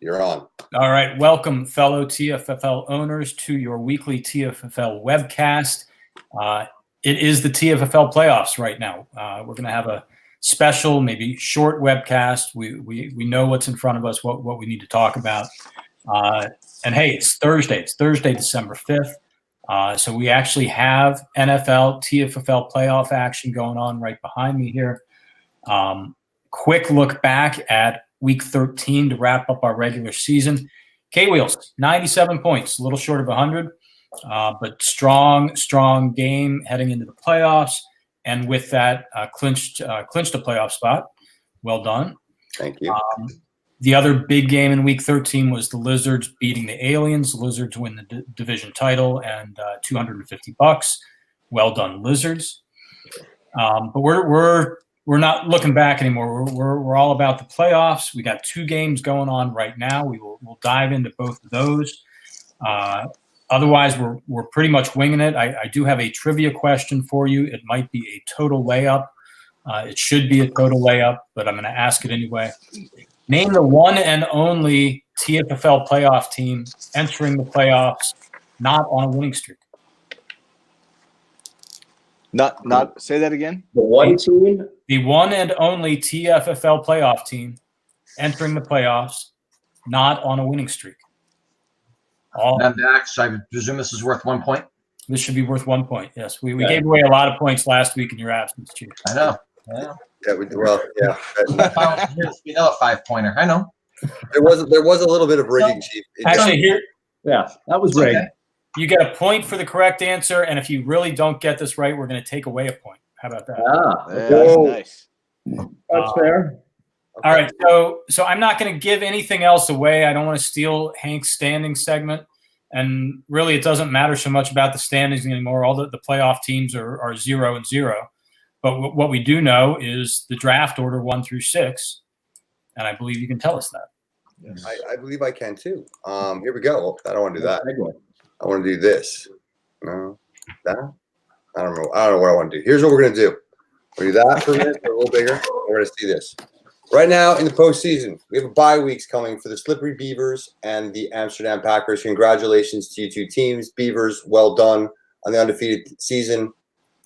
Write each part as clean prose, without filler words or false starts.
You're on. All right. Welcome, fellow TFFL owners, to your weekly TFFL webcast. It is the TFFL playoffs right now. We're going to have a special, maybe short webcast. We know what's in front of us, what we need to talk about. And hey, it's Thursday. It's Thursday, December 5th. So we actually have NFL TFFL playoff action going on right behind me here. Quick look back at Week 13 to wrap up our regular season. K-Wheels, 97 points, a little short of 100, but strong game heading into the playoffs. And with that, clinched a playoff spot. Well done. Thank you. The other big game in Week 13 was the Lizards beating the Aliens. The Lizards win the division title and $250. Well done, Lizards. But we're not looking back anymore. We're all about the playoffs. We got 2 games going on right now. We'll dive into both of those. Otherwise, we're pretty much winging it. I do have a trivia question for you. It might be a total layup. It should be a total layup, but I'm going to ask it anyway. Name the one and only TFFL playoff team entering the playoffs not on a winning streak. Not say that again. The one team? The one and only TFFL playoff team entering the playoffs not on a winning streak. I'm back, so I presume this is worth 1 point? This should be worth 1 point, yes. We gave away a lot of points last week in your absence, Chief. I know. Yeah, yeah. Here's another 5-pointer. I know. There was a little bit of rigging, Chief. Actually, That was rigged. Okay. you get a point for the correct answer, and if you really don't get this right, we're going to take away a point. How about that? Yeah, that's nice. That's fair. Okay. All right, so I'm not going to give anything else away. I don't want to steal Hank's standing segment, and really it doesn't matter so much about the standings anymore. All the playoff teams are 0-0. But what we do know is the draft order 1 through 6, and I believe you can tell us that. Yes. I believe I can too. Here we go. I don't want to do that. I want to do this. No, that. I don't know what I want to do. Here's what we're going to do. We're going to do that for a minute, a little bigger. We're going to see this. Right now in the postseason, we have a bye weeks coming for the Slippery Beavers and the Amsterdam Packers. Congratulations to you 2 teams. Beavers, well done on the undefeated season.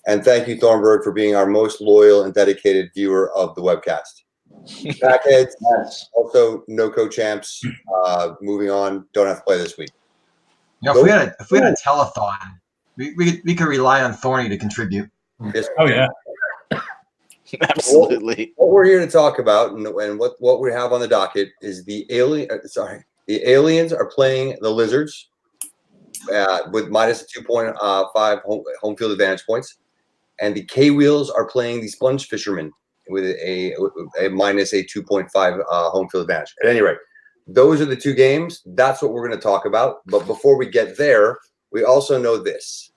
And thank you, Thornburg, for being our most loyal and dedicated viewer of the webcast. Backheads, also no co-champs. Moving on, don't have to play this week. You know, if we had a telethon, we could rely on Thorny to contribute. Yes. Oh, yeah. Absolutely. What we're here to talk about and what we have on the docket is the aliens are playing the Lizards with minus a 2.5 home field advantage points, and the K-Wheels are playing the Sponge Fishermen with a minus a 2.5 home field advantage. At any rate, those are the 2 games. That's what we're going to talk about. But before we get there, we also know this: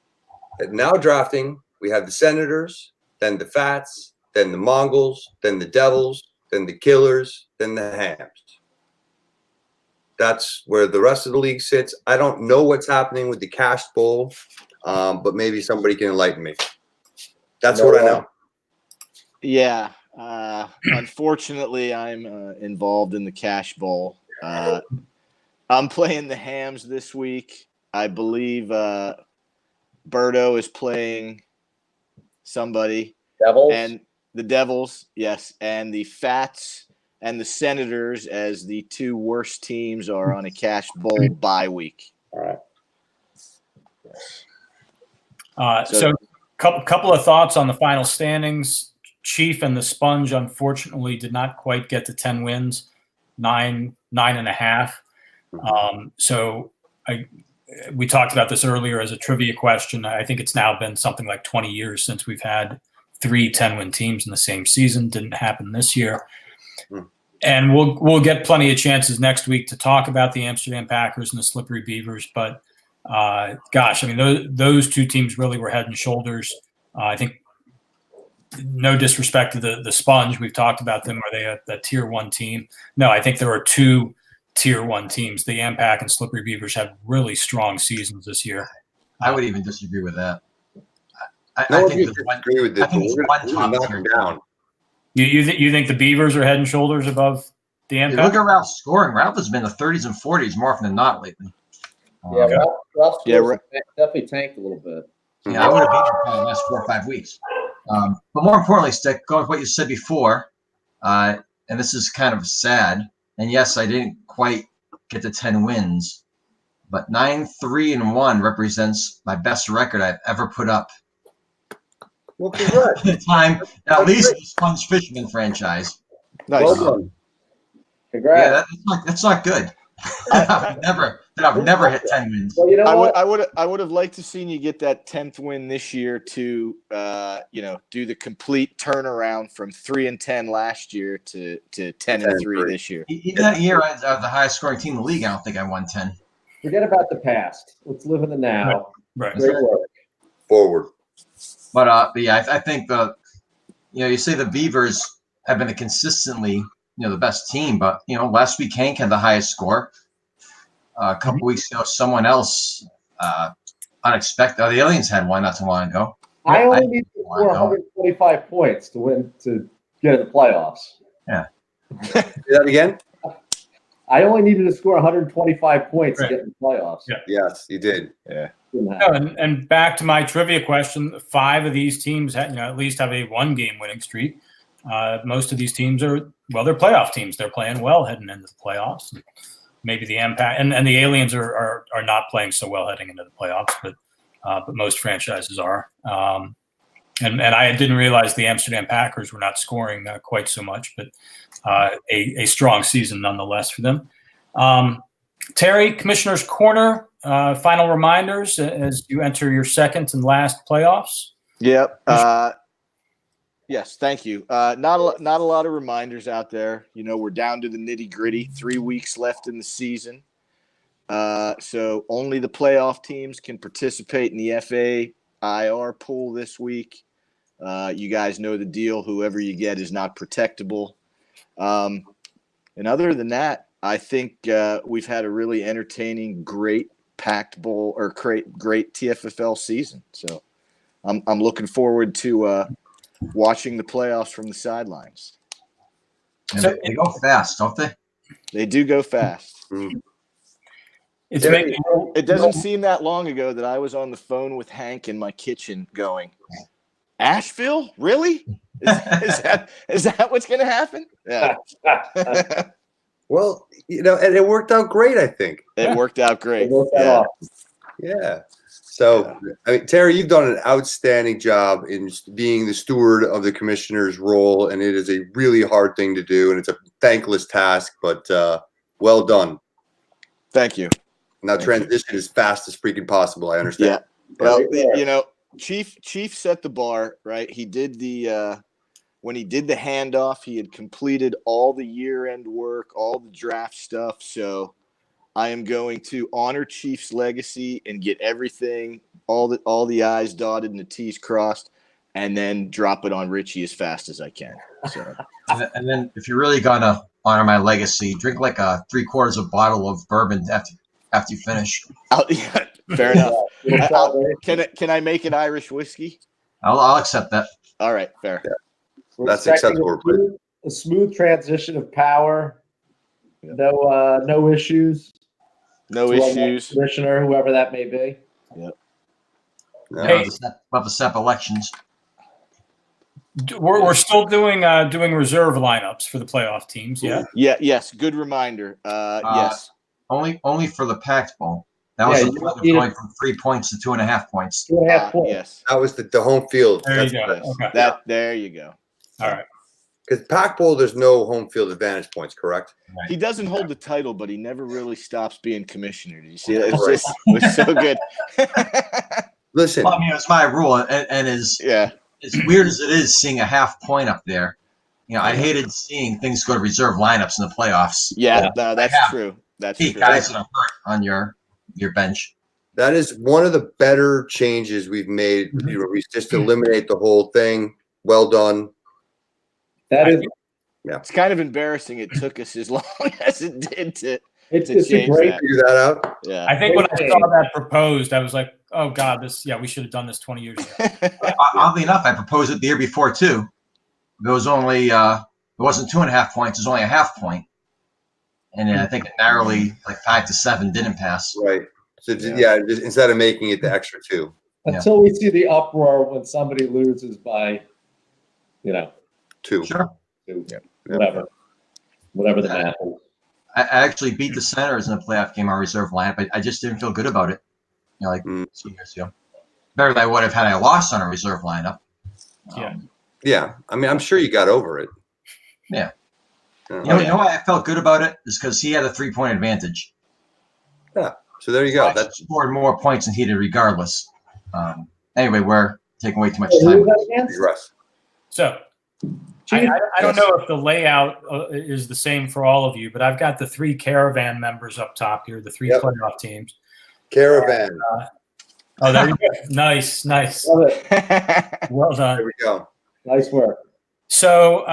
that now drafting, we have the Senators, then the Fats, then the Mongols, then the Devils, then the Killers, then the Hams. That's where the rest of the league sits. I don't know what's happening with the Cash Bowl, but maybe somebody can enlighten me. That's what I know. Yeah. Unfortunately, I'm involved in the Cash Bowl. I'm playing the Hams this week. I believe Berto is playing somebody. Devils. And the Devils, yes. And the Fats and the Senators, as the 2 worst teams, are on a Cash Bowl bye week. All right. So couple of thoughts on the final standings. Chief and the Sponge, unfortunately, did not quite get to 10 wins, 9.5. So we talked about this earlier as a trivia question. I think it's now been something like 20 years since we've had 3 10-win teams in the same season. Didn't happen this year. And we'll get plenty of chances next week to talk about the Amsterdam Packers and the Slippery Beavers. But, gosh, I mean, those 2 teams really were head and shoulders. I think no disrespect to the Sponge. We've talked about them. Are they a Tier 1 team? No, I think there are 2 Tier 1 teams. The AmPack and Slippery Beavers had really strong seasons this year. I would even disagree with that. I No, think you disagree with this. I think We're there's gonna one top knock tier them down. You think the Beavers are head and shoulders above the If you impact. look at Ralph's scoring, Ralph has been in the 30s and 40s more often than not lately. Yeah, Ralph's Yeah, scores have definitely tanked a little bit. Yeah, I would have beat you for the last 4 or 5 weeks. But more importantly, Stick, going with what you said before, and this is kind of sad. And yes, I didn't quite get to 10 wins, but 9-3-1 represents my best record I've ever put up. Well, congrats. At the time, at least the Sponge Fisherman franchise. Nice. Well done. Congrats. Yeah, that's not good. I've never hit 10 wins. Well, you know what? I would have liked to seen you get that 10th win this year to do the complete turnaround from 3-10 last year to 10-3 this year. Even that year, I was the highest scoring team in the league. I don't think I won 10. Forget about the past. Let's live in the now. Right. Great work. Forward. But yeah, I think you say the Beavers have been consistently the best team, but last week Hank had the highest score. A couple weeks ago, someone else unexpected. The Aliens had one not too long ago. I only need to score 125 points to get in the playoffs. Yeah. Say that again? I only needed to score 125 points Right. to get in the playoffs. Yeah. Yes, you did. Yeah. Didn't happen. And back to my trivia question, 5 of these teams at least have a 1-game winning streak. Most of these teams they're playoff teams. They're playing well heading into the playoffs. Maybe the impact and the Aliens are not playing so well heading into the playoffs, but most franchises are. And I didn't realize the Amsterdam Packers were not scoring quite so much, but a strong season nonetheless for them. Terry, Commissioner's Corner, final reminders as you enter your second and last playoffs. Yep. Yes, thank you. Not a lot of reminders out there. We're down to the nitty gritty. 3 weeks left in the season, so only the playoff teams can participate in the FAIR pool this week. You guys know the deal. Whoever you get is not protectable. And other than that, I think we've had a really entertaining, great packed bowl or great TFFL season. So I'm looking forward to watching the playoffs from the sidelines. And they go fast, don't they? They do go fast. It's Terry, making It doesn't seem that long ago that I was on the phone with Hank in my kitchen going, Asheville? Really? Is that what's going to happen? Yeah. Well, and it worked out great, I think. It worked out great. It worked out Yeah. awesome. Yeah. So, I mean, Terry, you've done an outstanding job in being the steward of the commissioner's role, and it is a really hard thing to do, and it's a thankless task, but well done. Thank you. Now Thank transition as fast as freaking possible. I understand. Well, Yeah. Chief set the bar, right? He did when he did the handoff, he had completed all the year-end work, all the draft stuff. So I am going to honor Chief's legacy and get everything, all the I's dotted and the T's crossed, and then drop it on Richie as fast as I can. So And then if you're really gonna honor my legacy, drink like a 3/4 of a bottle of bourbon after you finish. yeah, fair enough. Little celebration. Can I make it Irish whiskey? I'll accept that. All right, fair. Yeah. We're That's expecting acceptable. a smooth transition of power. Yeah. No issues. No to our issues. Commissioner, whoever that may be. No. Hey. We'll have to set elections. we're still doing reserve lineups for the playoff teams. Yeah. Yeah. Yes. Good reminder. Yes. Only for the Pact Bowl. That was Yeah, the you point of need going from 3 points to 2.5 points. 2.5 points. Yes. That was the home field. There you That's go. the best. Okay. There you go. All right. Because Pac Bowl, there's no home field advantage points, correct? He doesn't hold the title, but he never really stops being commissioner. Did you see that? It was so good. Listen, Well, I mean, it's my rule, and as weird as it is seeing a half point up there, I hated seeing things go to reserve lineups in the playoffs. Yeah, no, that's true. That's 8 true. guys that are hurt on your bench. that is one of the better changes we've made. We just eliminate the whole thing. Well done. That is, It's kind of embarrassing. It took us as long as it did to it's to a change great. that. Figure that out. Yeah. I think when I saw that proposed, I was like, oh God, we should have done this 20 years ago. Oddly enough, I proposed it the year before too. It was only it wasn't 2.5 points; it was only a half point. and I think it narrowly, like 5-7, didn't pass. Right. So just instead of making it the extra 2. Until we see the uproar when somebody loses by, 2. Sure. 2, Yeah. whatever the math is. I actually beat the Senators in a playoff game, our reserve lineup, but I just didn't feel good about it. 2 years ago. Better than I would have had I lost on a reserve lineup. Yeah. I mean, I'm sure you got over it. Yeah. You know why I felt good about it? Is because he had a 3-point advantage. Yeah. So there you go. That's scored more points than he did regardless. Anyway, we're taking way too much Who time. was that against? Russ. So I don't know if the layout is the same for all of you, but I've got the 3 caravan members up top here, the 3 playoff teams. Caravan. Oh, there you go. Nice. Love it. Well done. There we go. Nice work. So,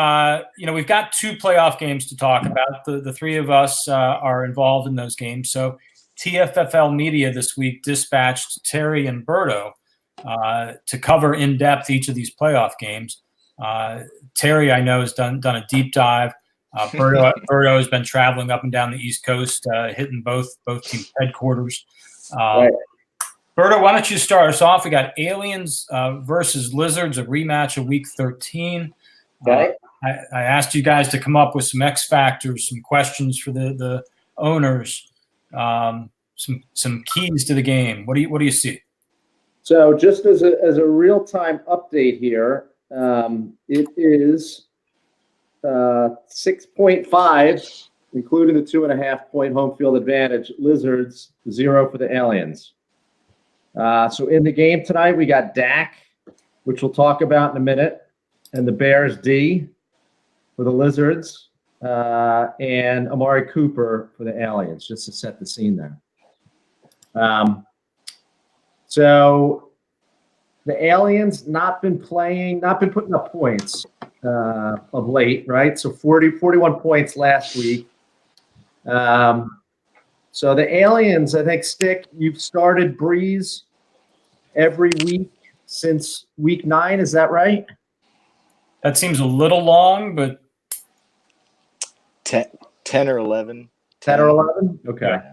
we've got 2 playoff games to talk about. The 3 of us are involved in those games. So TFFL Media this week dispatched Terry and Berto to cover in depth each of these playoff games. Terry, I know, has done a deep dive. Berto has been traveling up and down the East Coast, hitting both team headquarters. Right. Berto, why don't you start us off? We got Aliens versus Lizards, a rematch of Week 13. Okay. I asked you guys to come up with some X factors, some questions for the owners, some keys to the game. What do you see? So just as a real-time update here, it is 6.5, including the 2.5-point home field advantage. Lizards 0 for the Aliens. So in the game tonight, we got Dak, which we'll talk about in a minute, and the Bears D for the Lizards, and Amari Cooper for the Aliens, just to set the scene there. So the Aliens not been putting up points of late, right? So 41 points last week. So the Aliens, I think, Stick, you've started Breeze every week since week 9. Is that right? That seems a little long, but 10 or 11. 10 or 11? Okay. Yeah.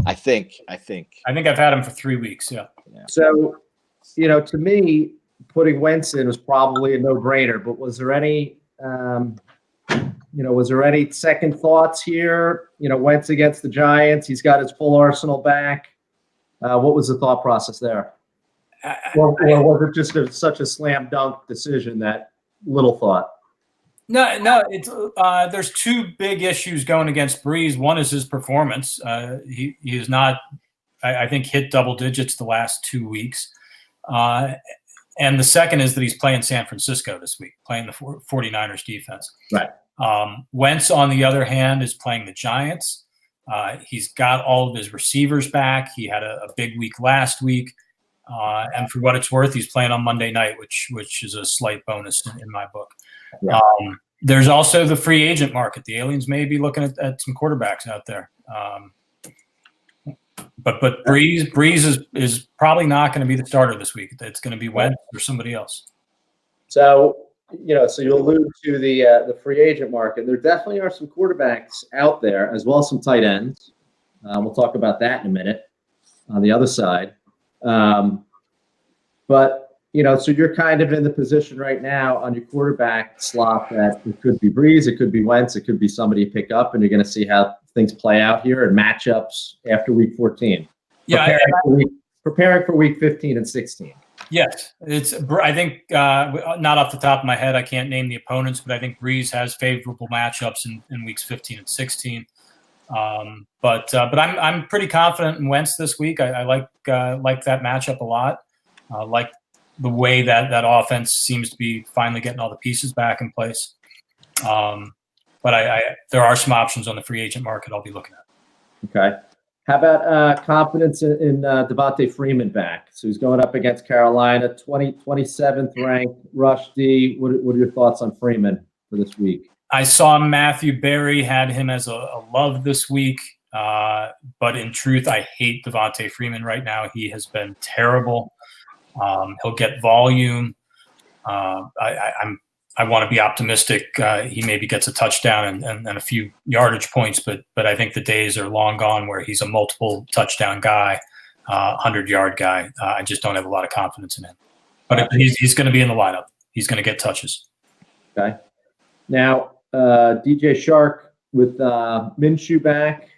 I think. I think I've had him for 3 weeks. Yeah. So, to me, putting Wentz in was probably a no-brainer. But was there any, second thoughts here? Wentz against the Giants, he's got his full arsenal back. What was the thought process there? Or was it just such a slam dunk decision that little thought? No. It's there's 2 big issues going against Breeze. One is his performance. He is not, I think, hit double digits the last 2 weeks. And the second is that he's playing San Francisco this week, playing the 49ers defense. Right. Wentz, on the other hand, is playing the Giants. He's got all of his receivers back. He had a big week last week. And for what it's worth, he's playing on Monday night, which is a slight bonus in my book. Yeah. There's also the free agent market. The Aliens may be looking at some quarterbacks out there. But Breeze is probably not going to be the starter this week. It's going to be Wentz or somebody else. So, so you allude to the free agent market. There definitely are some quarterbacks out there, as well as some tight ends. We'll talk about that in a minute on the other side. But, so you're kind of in the position right now on your quarterback slot that it could be Breeze, it could be Wentz, it could be somebody you pick up, and you're going to see how things play out here and matchups after week 14. Yeah, preparing for week 15 and 16. Yes, I think not off the top of my head, I can't name the opponents, but I think Breeze has favorable matchups in weeks 15 and 16. But I'm pretty confident in Wentz this week. I like that matchup a lot. Like the way that offense seems to be finally getting all the pieces back in place. But there are some options on the free agent market I'll be looking at. Okay. How about confidence in Devontae Freeman back? So he's going up against Carolina, 27th ranked rush D. What are your thoughts on Freeman for this week? I saw Matthew Berry had him as a love this week. But in truth, I hate Devontae Freeman right now. He has been terrible. He'll get volume. I'm I want to be optimistic. He maybe gets a touchdown and a few yardage points, but I think the days are long gone where he's a multiple touchdown guy, 100-yard guy. I just don't have a lot of confidence in him. But he's going to be in the lineup. He's going to get touches. Okay. Now, DJ Shark with Minshew back,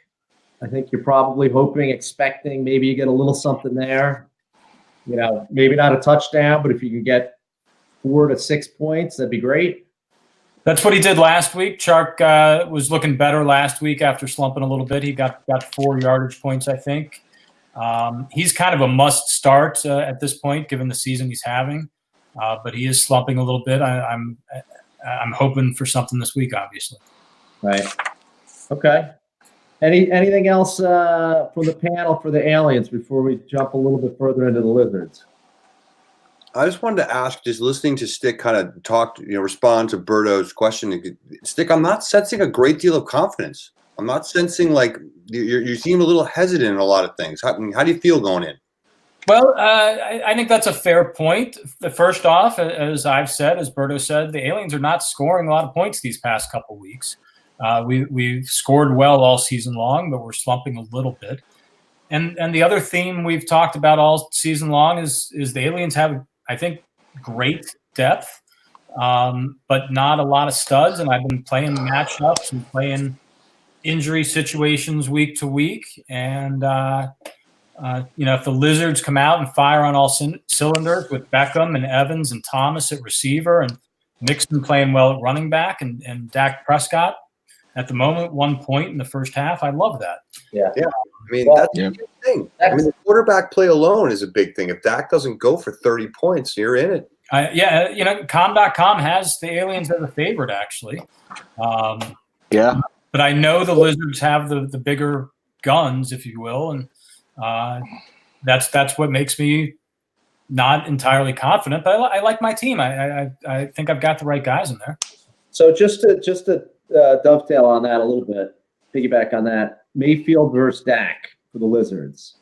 I think you're probably hoping, expecting maybe you get a little something there. You know, maybe not a touchdown, but if you can get 4 to 6 points, that'd be great. That's what he did last week. Chark was looking better last week after slumping a little bit. He got 4 yardage points, I think. He's kind of a must start at this point, given the season he's having. But he is slumping a little bit. I'm hoping for something this week, obviously. Right. Okay. Anything else from the panel for the aliens before we jump a little bit further into the lizards? I just wanted to ask, just listening to Stick kind of respond to Berto's question. Stick, I'm not sensing a great deal of confidence. I'm not sensing like you seem a little hesitant in a lot of things. How do you feel going in? Well, I think that's a fair point. First off, as I've said, as Berto said, the aliens are not scoring a lot of points these past couple weeks. We've scored well all season long, but we're slumping a little bit. And the other theme we've talked about all season long is the aliens have, I think, great depth, but not a lot of studs. And I've been playing matchups and playing injury situations week to week. And, if the Lizards come out and fire on all cylinders with Beckham and Evans and Thomas at receiver and Mixon playing well at running back and Dak Prescott at the moment, 1 point in the first half, I love that. Yeah. I mean, that's a big thing. I mean, the quarterback play alone is a big thing. If Dak doesn't go for 30 points, you're in it. Com.com has the aliens as a favorite, actually. Yeah. But I know the Lizards have the bigger guns, if you will, and that's what makes me not entirely confident. But I like my team. I think I've got the right guys in there. So just to dovetail on that a little bit, piggyback on that, Mayfield versus Dak for the Lizards.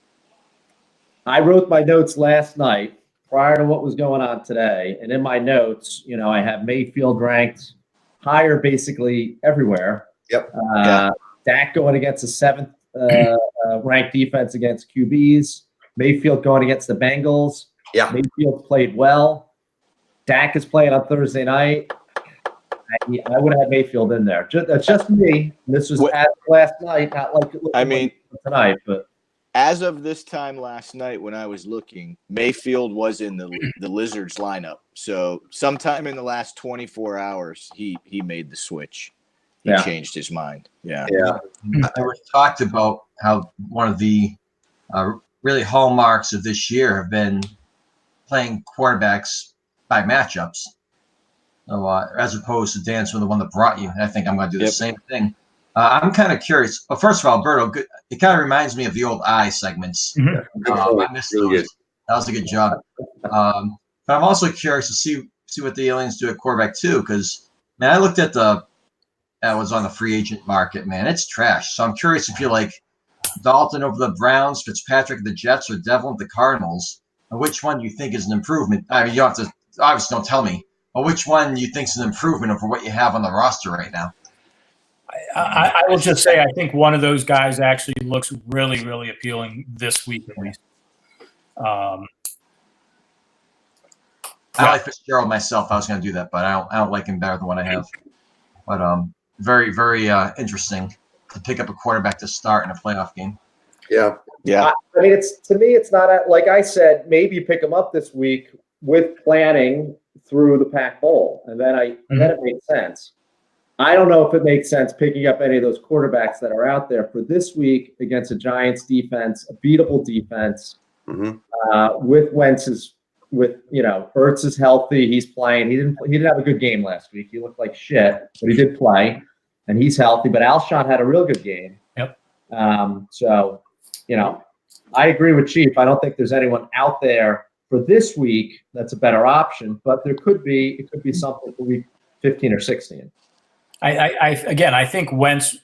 I wrote my notes last night prior to what was going on today, and in my notes, I have Mayfield ranked higher basically everywhere. Yep. Dak going against the 7th ranked defense against QBs. Mayfield going against the Bengals. Yeah. Mayfield played well. Dak is playing on Thursday night. I would have had Mayfield in there. That's just me. This was as last night, not like it looked tonight. But as of this time last night, when I was looking, Mayfield was in the Lizards lineup. So sometime in the last 24 hours, he made the switch. He changed his mind. Yeah. There was talked about how one of the really hallmarks of this year have been playing quarterbacks by matchups. So, as opposed to Dan, the one that brought you, and I think I'm going to do the same thing. I'm kind of curious. Well, first of all, Berto, it kind of reminds me of the old I segments. I missed those. That was a good job. But I'm also curious to see what the aliens do at quarterback too, because I looked at that was on the free agent market. Man, it's trash. So I'm curious if you like Dalton over the Browns, Fitzpatrick the Jets, or Devlin the Cardinals, and which one you think is an improvement. I mean, you don't have to obviously don't tell me. But which one you think is an improvement over what you have on the roster right now? I will just say I think one of those guys actually looks really, really appealing this week at least. I like Fitzgerald myself. I was going to do that, but I don't like him better than what I have. But very, very interesting to pick up a quarterback to start in a playoff game. Yeah. I mean, it's not like I said. Maybe you pick him up this week with planning through the Pac Bowl, and then it makes sense. I don't know if it makes sense picking up any of those quarterbacks that are out there for this week against a Giants defense, a beatable defense. With Wentz's, Ertz is healthy, he's playing. He didn't have a good game last week. He looked like shit, but he did play, and he's healthy. But Alshon had a real good game. Yep. So I agree with Chief. I don't think there's anyone out there for this week that's a better option, but it could be something for week 15 or 16. I think Wentz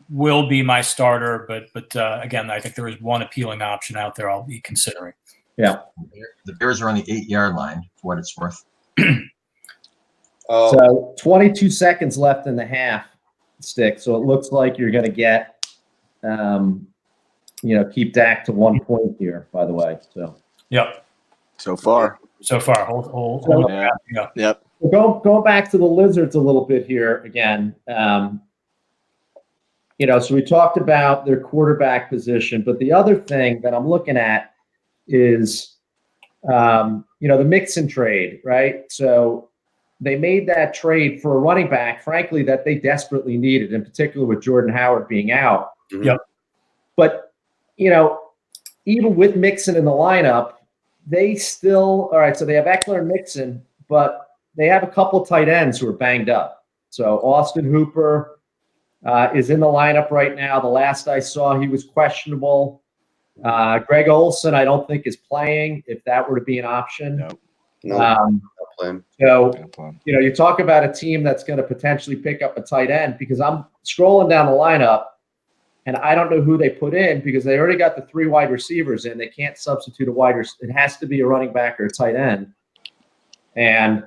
will be my starter, but again, I think there is one appealing option out there I'll be considering. Yeah. The Bears are on the 8-yard line, for what it's worth. So 22 seconds left in the half, Stick. So it looks like you're going to get, keep Dak to 1 point here, by the way. So, Yep. So far. Hold Yeah. yeah. Yep. Going back to the Lizards a little bit here again. So we talked about their quarterback position, but the other thing that I'm looking at is, the Mixon trade, right? So they made that trade for a running back, frankly, that they desperately needed, in particular with Jordan Howard being out. Yep. But, even with Mixon in the lineup, they still, all right, so they have Eckler and Mixon, but they have a couple of tight ends who are banged up. So Austin Hooper is in the lineup right now. The last I saw, he was questionable. Greg Olson, I don't think is playing, if that were to be an option. No, not playing. So, you talk about a team that's going to potentially pick up a tight end, because I'm scrolling down the lineup and I don't know who they put in, because they already got the 3 wide receivers in. They can't substitute a wide receiver. It has to be a running back or a tight end. And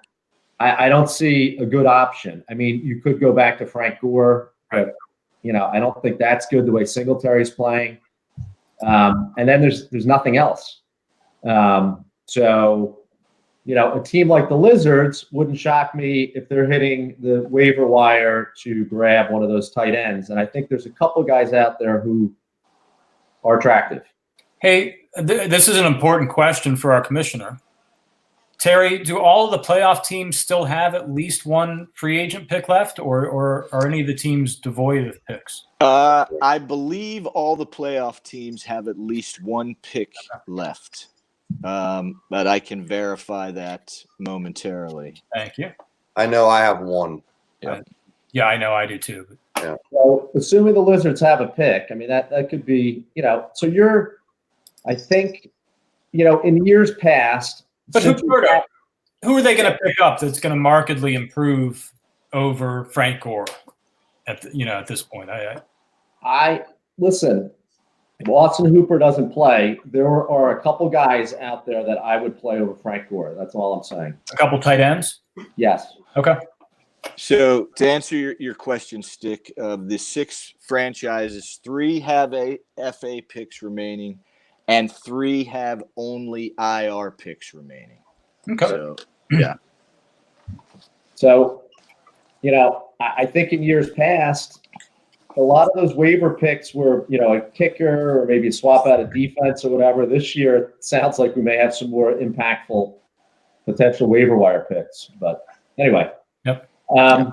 I don't see a good option. I mean, you could go back to Frank Gore, but, I don't think that's good the way Singletary's playing. And then there's nothing else. So, a team like the Lizards wouldn't shock me if they're hitting the waiver wire to grab one of those tight ends. And I think there's a couple guys out there who are attractive. Hey, this is an important question for our commissioner. Terry, do all of the playoff teams still have at least one free agent pick left, or are any of the teams devoid of picks? I believe all the playoff teams have at least one pick left, but I can verify that momentarily. Thank you. I know I have one. Yeah, I know I do too. Yeah. So assuming the Lizards have a pick, I mean, that could be, so I think, in years past. But who are they going to pick up that's going to markedly improve over Frank Gore at this point? I listen. If Austin Hooper doesn't play, there are a couple guys out there that I would play over Frank Gore. That's all I'm saying. A couple tight ends? Yes. Okay. So to answer your question, Stick, of the 6 franchises, 3 have FA picks remaining, and 3 have only IR picks remaining. Okay. So, yeah. So, I think in years past, a lot of those waiver picks were, a kicker or maybe a swap out of defense or whatever. This year, it sounds like we may have some more impactful potential waiver wire picks. But anyway. Yep. I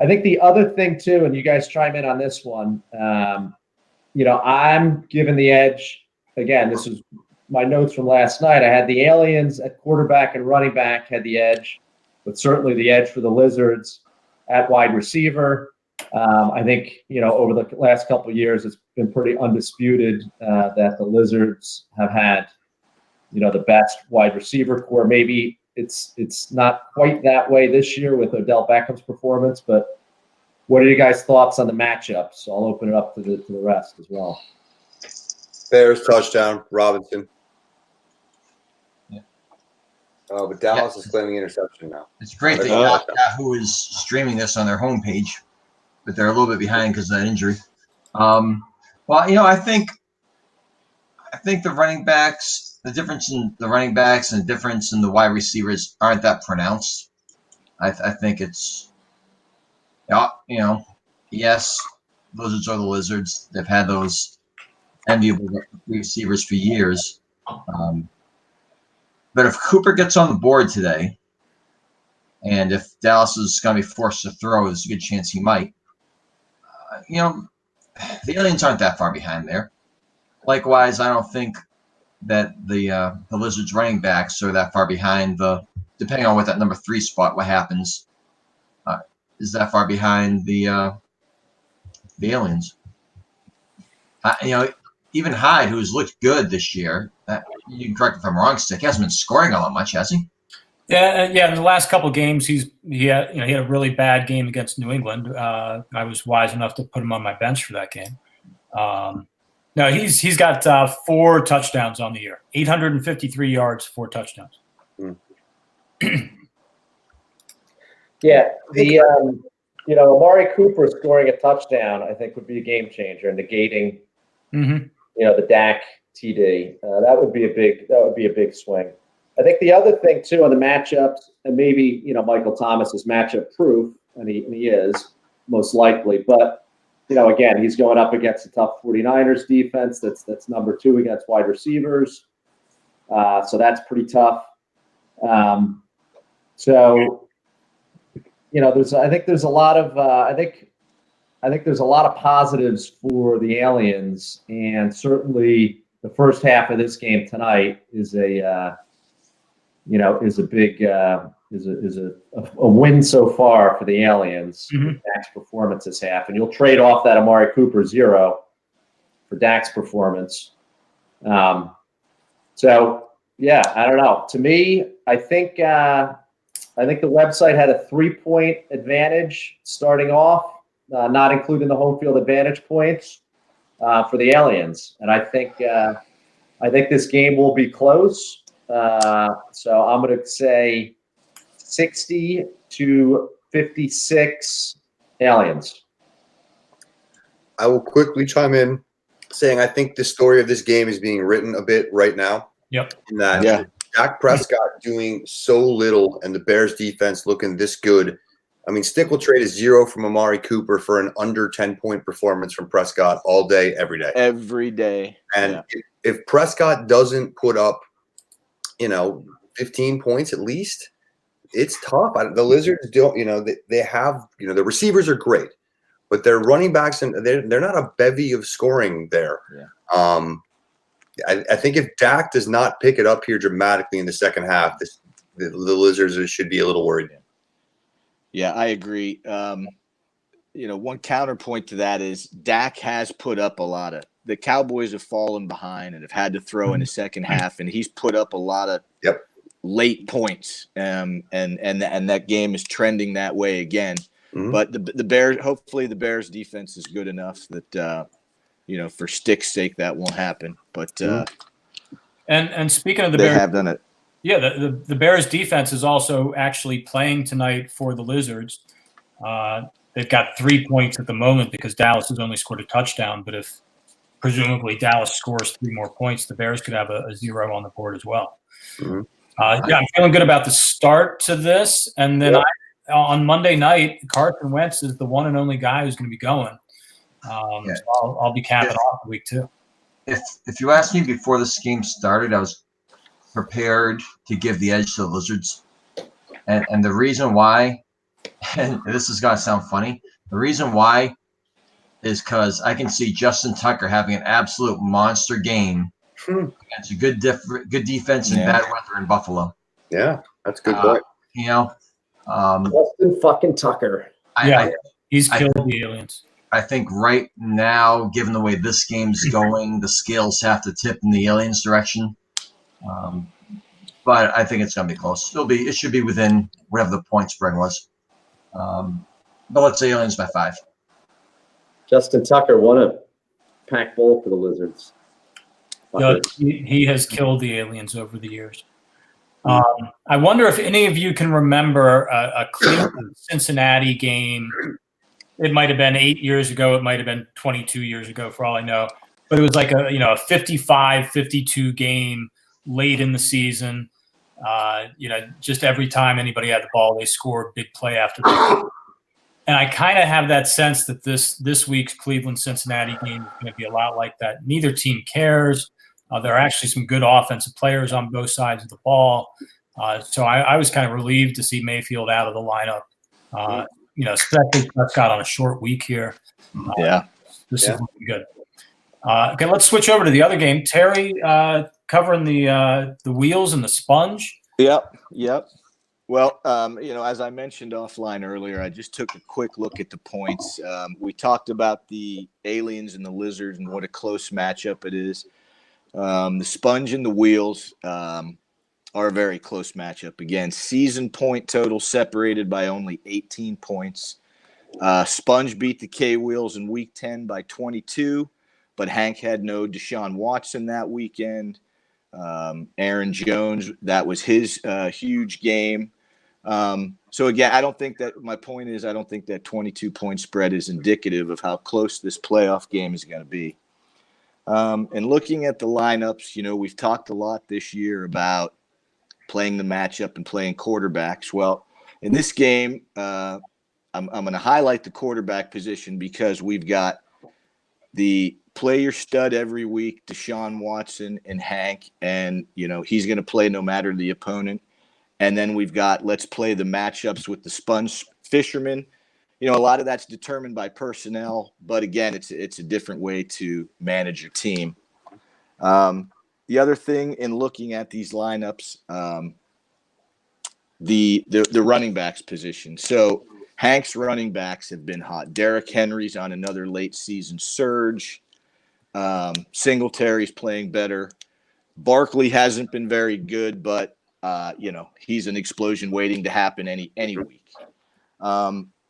think the other thing, too, and you guys chime in on this one, I'm giving the edge. Again, this is my notes from last night. I had the Aliens at quarterback and running back had the edge, but certainly the edge for the Lizards at wide receiver. I think, over the last couple of years, it's been pretty undisputed that the Lizards have had, the best wide receiver core. Maybe it's not quite that way this year with Odell Beckham's performance, but what are you guys' thoughts on the matchups? I'll open it up to the rest as well. Bears touchdown, Robinson. Yeah. But Dallas is claiming interception now. It's great that Yahoo is streaming this on their homepage, but they're a little bit behind because of that injury. I think the running backs, the difference in the running backs and the difference in the wide receivers aren't that pronounced. I think it's, yes, Lizards are the Lizards. They've had those enviable receivers for years. But if Cooper gets on the board today, and if Dallas is going to be forced to throw, there's a good chance he might. The Aliens aren't that far behind there. Likewise, I don't think that the Lizards running backs are that far behind. Depending on what that number 3 spot, what happens, is that far behind the Aliens. Even Hyde, who's looked good this year, you can correct me if I'm wrong, Stick, he hasn't been scoring all that much, has he? Yeah. In the last couple of games, he had a really bad game against New England. I was wise enough to put him on my bench for that game. No, he's got 4 touchdowns on the year, 853 yards, 4 touchdowns. Yeah, Amari Cooper scoring a touchdown, I think, would be a game changer, negating, the Dak TD. That would be a big swing. I think the other thing too on the matchups, and maybe Michael Thomas is matchup proof, and he is most likely, but again, he's going up against a tough 49ers defense that's number 2 against wide receivers, so that's pretty tough. I think there's a lot of positives for the Aliens, and certainly the first half of this game tonight is a win so far for the Aliens. Dak's performance this half, and you'll trade off that Amari Cooper 0 for Dak's performance. So yeah, I don't know. To me, I think the website had a 3-point advantage starting off, not including the home field advantage points for the Aliens, and I think this game will be close. So I'm going to say 60-56 Aliens. I will quickly chime in saying I think the story of this game is being written a bit right now. Yep. In that Dak Prescott doing so little and the Bears defense looking this good. I mean, Stick will trade a 0 from Amari Cooper for an under 10-point performance from Prescott all day, every day. Every day. And if Prescott doesn't put up 15 points at least, it's tough. The Lizards don't, they have, the receivers are great, but their running backs, and they're not a bevy of scoring there. Yeah. I think if Dak does not pick it up here dramatically in the second half, the Lizards should be a little worried. Yeah, I agree. One counterpoint to that is Dak has put up a lot of. The Cowboys have fallen behind and have had to throw in the second half, and he's put up a lot of late points, and that game is trending that way again. But the Bears, hopefully, the Bears defense is good enough that for Stick's sake that won't happen. But and speaking of the they Bears, have done it. Yeah, the Bears defense is also actually playing tonight for the Lizards. They've got 3 points at the moment because Dallas has only scored a touchdown, but if presumably Dallas scores 3 more points, the Bears could have a 0 on the board as well. I'm feeling good about the start to this. And then on Monday night, Carson Wentz is the one and only guy who's going to be going. So I'll be capping off the week 2. If you asked me before this game started, I was prepared to give the edge to the Lizards. And the reason why, and this is going to sound funny, the reason why is because I can see Justin Tucker having an absolute monster game against a good defense and bad weather in Buffalo. Yeah, that's a good point. Justin fucking Tucker. He's killed the Aliens. I think right now, given the way this game's going, the scales have to tip in the Aliens' direction. But I think it's going to be close. It should be within whatever the point spread was. But let's say Aliens by 5. Justin Tucker won a Pac Bowl for the Lizards. He has killed the Aliens over the years. I wonder if any of you can remember a Cleveland-Cincinnati game. It might have been 8 years ago. It might have been 22 years ago, for all I know. But it was like a 55-52 game late in the season. Just every time anybody had the ball, they scored big play after big play. And I kind of have that sense that this week's Cleveland-Cincinnati game is going to be a lot like that. Neither team cares. There are actually some good offensive players on both sides of the ball. So I was kind of relieved to see Mayfield out of the lineup. Especially Prescott on a short week here. This is looking good. Okay, let's switch over to the other game. Terry covering the wheels and the sponge. Yep. Well, as I mentioned offline earlier, I just took a quick look at the points. We talked about the Aliens and the Lizards and what a close matchup it is. The sponge and the wheels are a very close matchup. Again, season point total separated by only 18 points. Sponge beat the K-Wheels in Week 10 by 22, but Hank had no Deshaun Watson that weekend. Aaron Jones, that was his huge game. So again, I don't think that 22-point spread is indicative of how close this playoff game is going to be. And looking at the lineups, we've talked a lot this year about playing the matchup and playing quarterbacks. Well, in this game, I'm going to highlight the quarterback position because we've got the player stud every week, Deshaun Watson and Hank, and he's going to play no matter the opponent. And then we've got let's play the matchups with the sponge fishermen. A lot of that's determined by personnel, but again, it's a different way to manage your team. The other thing in looking at these lineups, the running backs position. So Hank's running backs have been hot. Derrick Henry's on another late season surge. Singletary's playing better. Barkley hasn't been very good, but he's an explosion waiting to happen any week.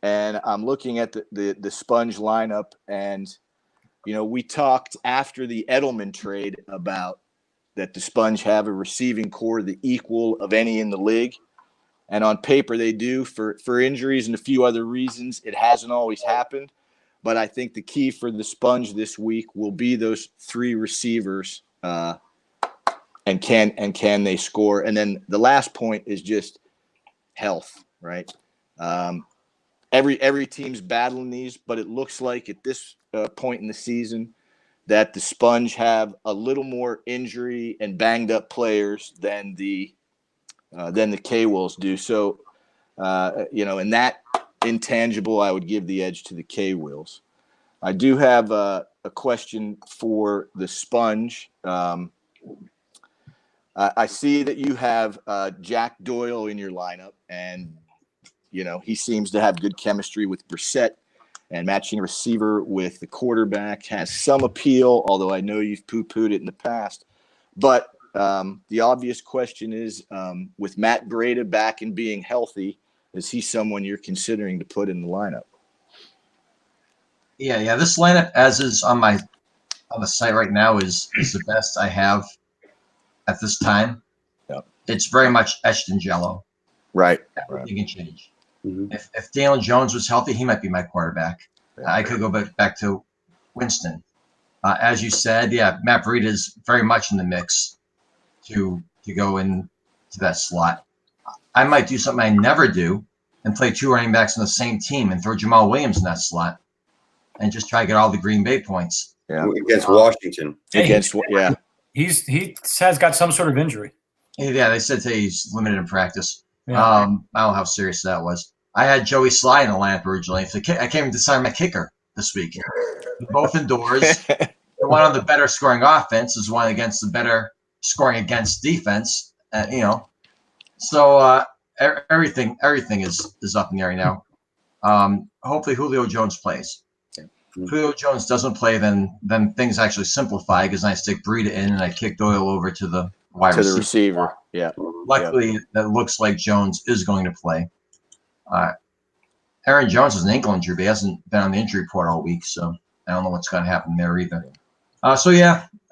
And I'm looking at the sponge lineup, and we talked after the Edelman trade about that the sponge have a receiving core the equal of any in the league. And on paper, they do. For injuries and a few other reasons, it hasn't always happened. But I think the key for the sponge this week will be those three receivers, and can they score? And then the last point is just health, right? Every team's battling these, but it looks like at this point in the season that the sponge have a little more injury and banged up players than the K-Wolves do. So, in that intangible, I would give the edge to the K-Wolves. I do have a question for the sponge. I see that you have Jack Doyle in your lineup, and he seems to have good chemistry with Brissett, and matching receiver with the quarterback has some appeal, although I know you've poo-pooed it in the past. But the obvious question is, with Matt Breida back and being healthy, is he someone you're considering to put in the lineup? Yeah. This lineup, as is on the site right now, is the best I have at this time. Yep. It's very much etched in jello. Right. Everything can change. Mm-hmm. If Daniel Jones was healthy, he might be my quarterback. Yeah. I could go back to Winston. As you said, Matt Breida is very much in the mix to go into that slot. I might do something I never do and play two running backs on the same team and throw Jamal Williams in that slot and just try to get all the Green Bay points. Yeah. Against Washington. Hey, He has got some sort of injury. Yeah, they said today he's limited in practice. Yeah. I don't know how serious that was. I had Joey Sly in the lineup originally. I can't even decide my kicker this week. They're both indoors. The one on the better scoring offense is one against the better scoring against defense. So everything is up in the air now. Hopefully Julio Jones plays. Yeah. If Julio Jones doesn't play, then things actually simplify because I stick Breida in and I kick Doyle over to the wide to the receiver. Yeah. Luckily, that looks like Jones is going to play. Aaron Jones has an ankle injury, but he hasn't been on the injury report all week, so I don't know what's going to happen there either.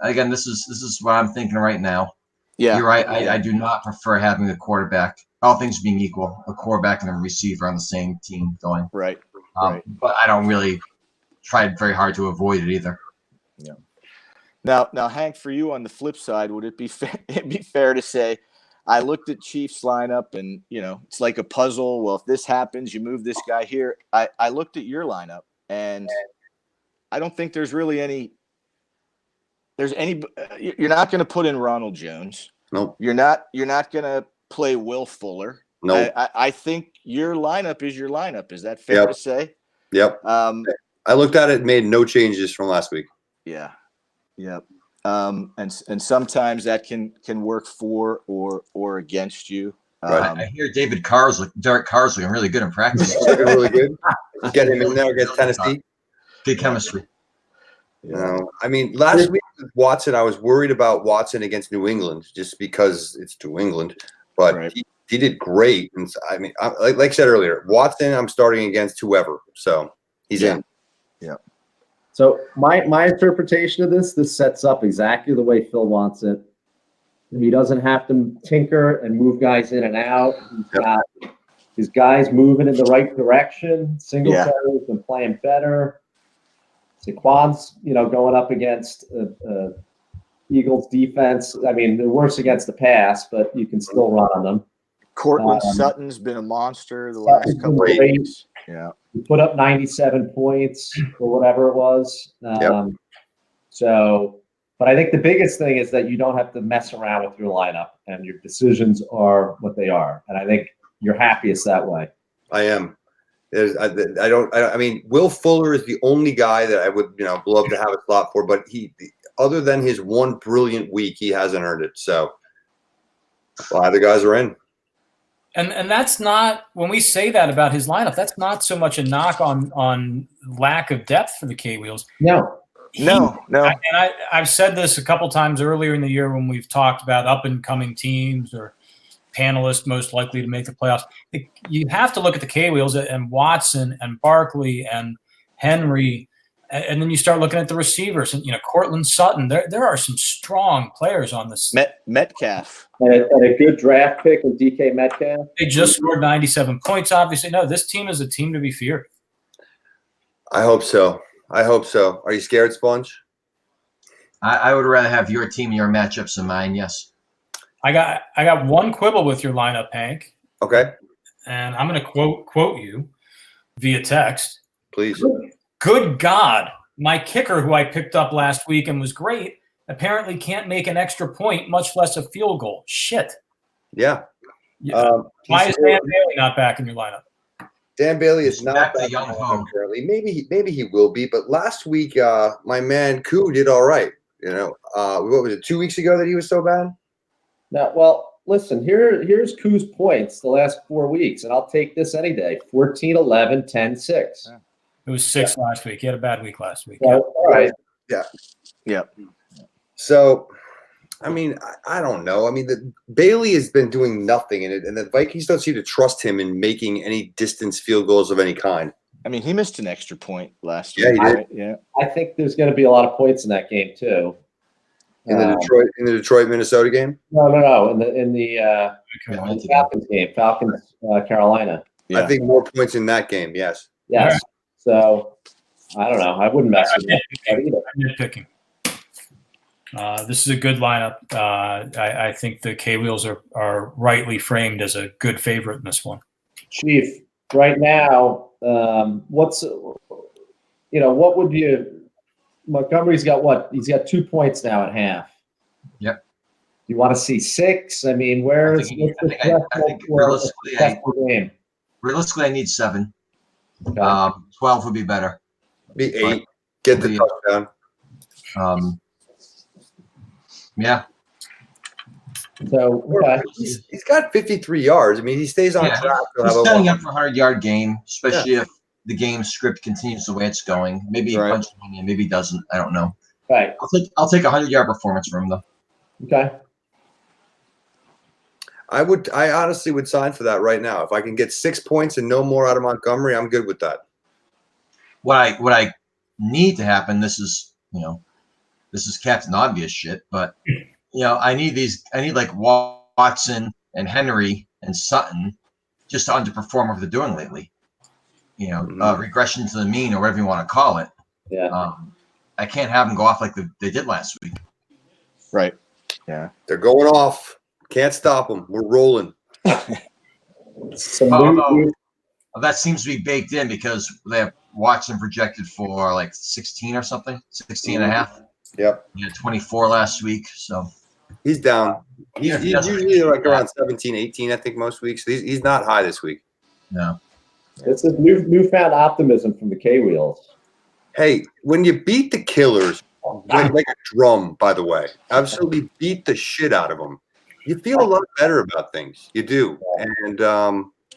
Again, this is what I'm thinking right now. Yeah. You're right. I do not prefer having the quarterback, all things being equal, a quarterback and a receiver on the same team going. Right. But I don't really try very hard to avoid it either. Yeah. Now, Hank, for you on the flip side, would it be fair to say, I looked at Chiefs lineup and, it's like a puzzle. Well, if this happens, you move this guy here. I looked at your lineup and I don't think there's any, you're not going to put in Ronald Jones. Nope. You're not going to play Will Fuller. Nope. I think your lineup is your lineup. Is that fair to say? Yep. I looked at it, made no changes from last week. Yeah. Yep. And sometimes that can work for or against you. I hear Derek Carr's looking really good in practice. Looking really good. Get him in there against Tennessee. Good chemistry. I mean, last week with Watson, I was worried about Watson against New England just because it's New England, but Right. he did great. And I mean, like I said earlier, Watson, I'm starting against whoever, so he's in. Yeah. So my interpretation of this sets up exactly the way Phil wants it. He doesn't have to tinker and move guys in and out. He's got His guys moving in the right direction. Singletary's Yeah. been playing better. Saquon's, going up against Eagles defense. I mean, they're worse against the pass, but you can still run on them. Cortland Sutton's been a monster the last Sutton's couple of been great. weeks. Yeah. He put up 97 points or whatever it was. But I think the biggest thing is that you don't have to mess around with your lineup, and your decisions are what they are. And I think you're happiest that way. I am. I mean, Will Fuller is the only guy that I would, love to have a slot for, but other than his one brilliant week, he hasn't earned it. So a lot of the guys are in. And that's not, when we say that about his lineup, that's not so much a knock on lack of depth for the K-Wheels. No. I've said this a couple times earlier in the year when we've talked about up-and-coming teams or panelists most likely to make the playoffs. You have to look at the K-Wheels and Watson and Barkley and Henry, and then you start looking at the receivers and Cortland Sutton. There are some strong players on this. Metcalf and a good draft pick in DK Metcalf. They just scored 97 points. Obviously, no, this team is a team to be feared. I hope so. Are you scared, Sponge? I would rather have your team and your matchups than mine. Yes. I got one quibble with your lineup, Hank. Okay. And I'm going to quote you via text. Please. Good God, my kicker, who I picked up last week and was great, apparently can't make an extra point, much less a field goal. Shit. Yeah. Why is Dan Bailey not back in your lineup? Dan Bailey is not back back to young home currently. Maybe he will be, but last week my man Koo did all right. What was it, 2 weeks ago that he was so bad? Now, well, listen, here's Koo's points the last 4 weeks, and I'll take this any day. 14, 11, 10, 6. Yeah. It was 6 last week. He had a bad week last week. So, all right. Yeah. Yep. So, I mean, I don't know. I mean, Bailey has been doing nothing in it, and the Vikings don't seem to trust him in making any distance field goals of any kind. I mean, he missed an extra point last Yeah, week. he did. Right? Yeah. I think there's going to be a lot of points in that game too. In the Detroit Minnesota game? No. In the Falcons game, Carolina. Yeah. I think more points in that game. Yes. Yes. Right. So I don't know. I wouldn't mess with that either. I'm nitpicking. This is a good lineup. I think the K-Wheels are rightly framed as a good favorite in this one. Chief, right now, what would you? Montgomery's got what? He's got 2 points now at half. Yep. You want to see 6? I mean, I think realistically, I need 7. Okay. 12 would be better. Be 8. Get the touchdown. Yeah. So he's got 53 yards. I mean, he stays on track. He's setting up for a 100-yard game, especially if the game script continues the way it's going. Maybe he punches me in, maybe he doesn't. I don't know. Right. I'll take a 100-yard performance from him though. Okay. I honestly would sign for that right now. If I can get 6 points and no more out of Montgomery, I'm good with that. What I need to happen, this is Captain Obvious shit, but I need like Watson and Henry and Sutton just to underperform what they're doing lately. Regression to the mean or whatever you want to call it. Yeah. I can't have them go off like they did last week. Right. Yeah. They're going off. Can't stop them. We're rolling. That seems to be baked in because they have Watson projected for like 16 or something, 16 and a half. Yep. He had 24 last week, so he's down. He's usually like around 17, 18, I think, most weeks. He's not high this week. No. It's a newfound optimism from the K-Wheels. Hey, when you beat the Killers, like a drum, by the way, absolutely beat the shit out of them, you feel a lot better about things. You do. And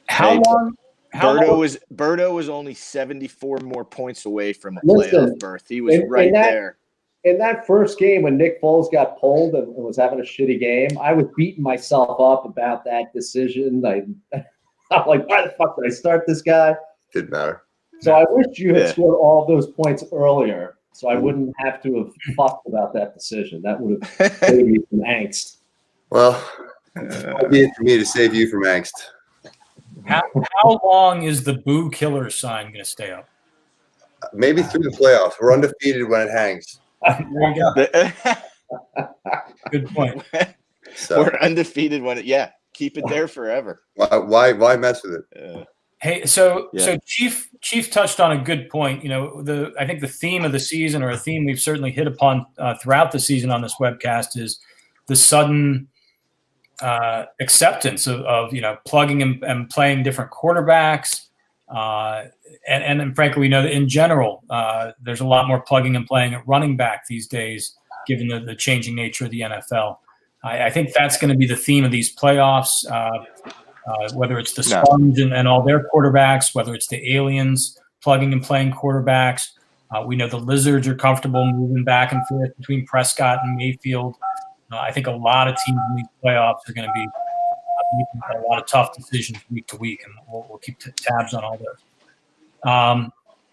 how long? Berto was only 74 more points away from a playoff berth. He was there. In that first game when Nick Foles got pulled and was having a shitty game, I was beating myself up about that decision. I'm like, why the fuck did I start this guy? Didn't matter. So I wish you had scored all those points earlier so I wouldn't have to have fussed about that decision. That would have saved me some angst. Well, it'd be it for me to save you from angst. How long is the boo killer sign going to stay up? Maybe through the playoffs. We're undefeated when it hangs. There you go. Good point. So We're undefeated when it. Yeah, keep it there forever. why mess with it? Hey, so Yeah. Chief touched on a good point. I think the theme of the season, or a theme we've certainly hit upon throughout the season on this webcast, is the sudden acceptance of plugging and playing different quarterbacks. And frankly, we know that in general, there's a lot more plugging and playing at running back these days, given the changing nature of the NFL. I think that's going to be the theme of these playoffs, whether it's the Sponge and all their quarterbacks, whether it's the Aliens plugging and playing quarterbacks. We know the Lizards are comfortable moving back and forth between Prescott and Mayfield. I think a lot of teams in these playoffs are going to be making a lot of tough decisions week to week, and we'll keep tabs on all those.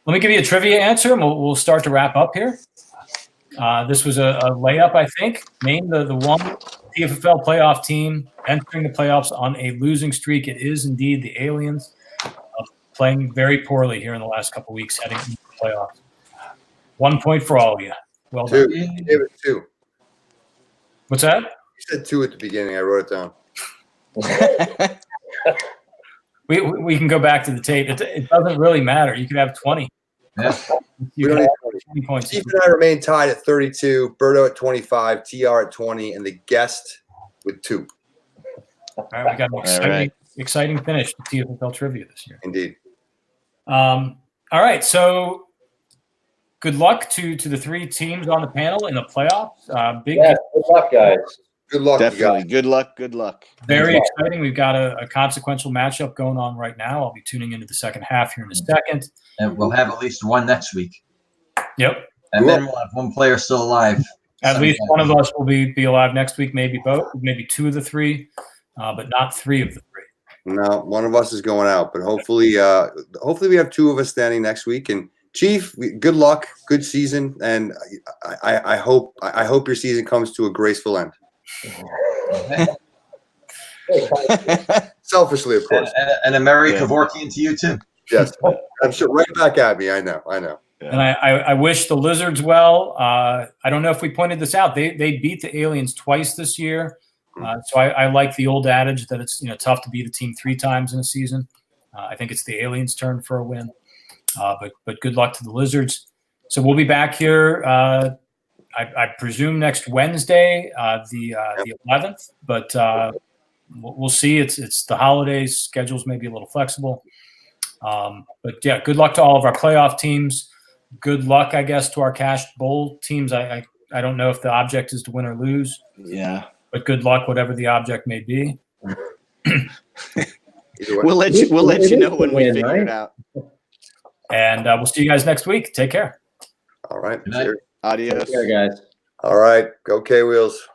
Let me give you a trivia answer, and we'll start to wrap up here. This was a layup, I think. Name the one TFFL playoff team entering the playoffs on a losing streak. It is indeed the Aliens, playing very poorly here in the last couple of weeks heading into the playoffs. 1 point for all of you. Well done. You gave it 2. What's that? You said 2 at the beginning. I wrote it down. We can go back to the tape. It doesn't really matter. You could have 20. Yeah. You We could don't have 20 points. Steve and I remain tied at 32, Berto at 25, TR at 20, and the guest with 2. All right, we got an exciting finish to TFFL trivia this year. Indeed. All right, so good luck to the 3 teams on the panel in the playoffs. Good luck, guys. Good luck, Definitely. you guys. Good luck. Good luck. Very exciting. We've got a consequential matchup going on right now. I'll be tuning into the second half here in a second. And we'll have at least one next week. Yep. And then we'll have one player still alive. At least one of us will be alive next week, maybe both, maybe 2 of the 3, but not 3 of the 3. No, one of us is going out, but hopefully we have 2 of us standing next week. And Chief, good luck, good season, and I hope your season comes to a graceful end. Selfishly, of course. And a Merry Kevorkian to you too. Yes, I'm sure. Right back at me. I know. And I wish the Lizards well. I don't know if we pointed this out. They beat the Aliens twice this year. So I like the old adage that it's tough to beat a team 3 times in a season. I think it's the Aliens' turn for a win. But good luck to the Lizards. So we'll be back here. I presume next Wednesday, the 11th. But we'll see. It's the holidays. Schedules may be a little flexible. But yeah, good luck to all of our playoff teams. Good luck, I guess, to our Cash Bowl teams. I don't know if the object is to win or lose. Yeah. But good luck, whatever the object may be. We'll let you know when we figure it out. And we'll see you guys next week. Take care. All right. Good night. Cheers. Adios. Take care, guys. All right. Go K-Wheels.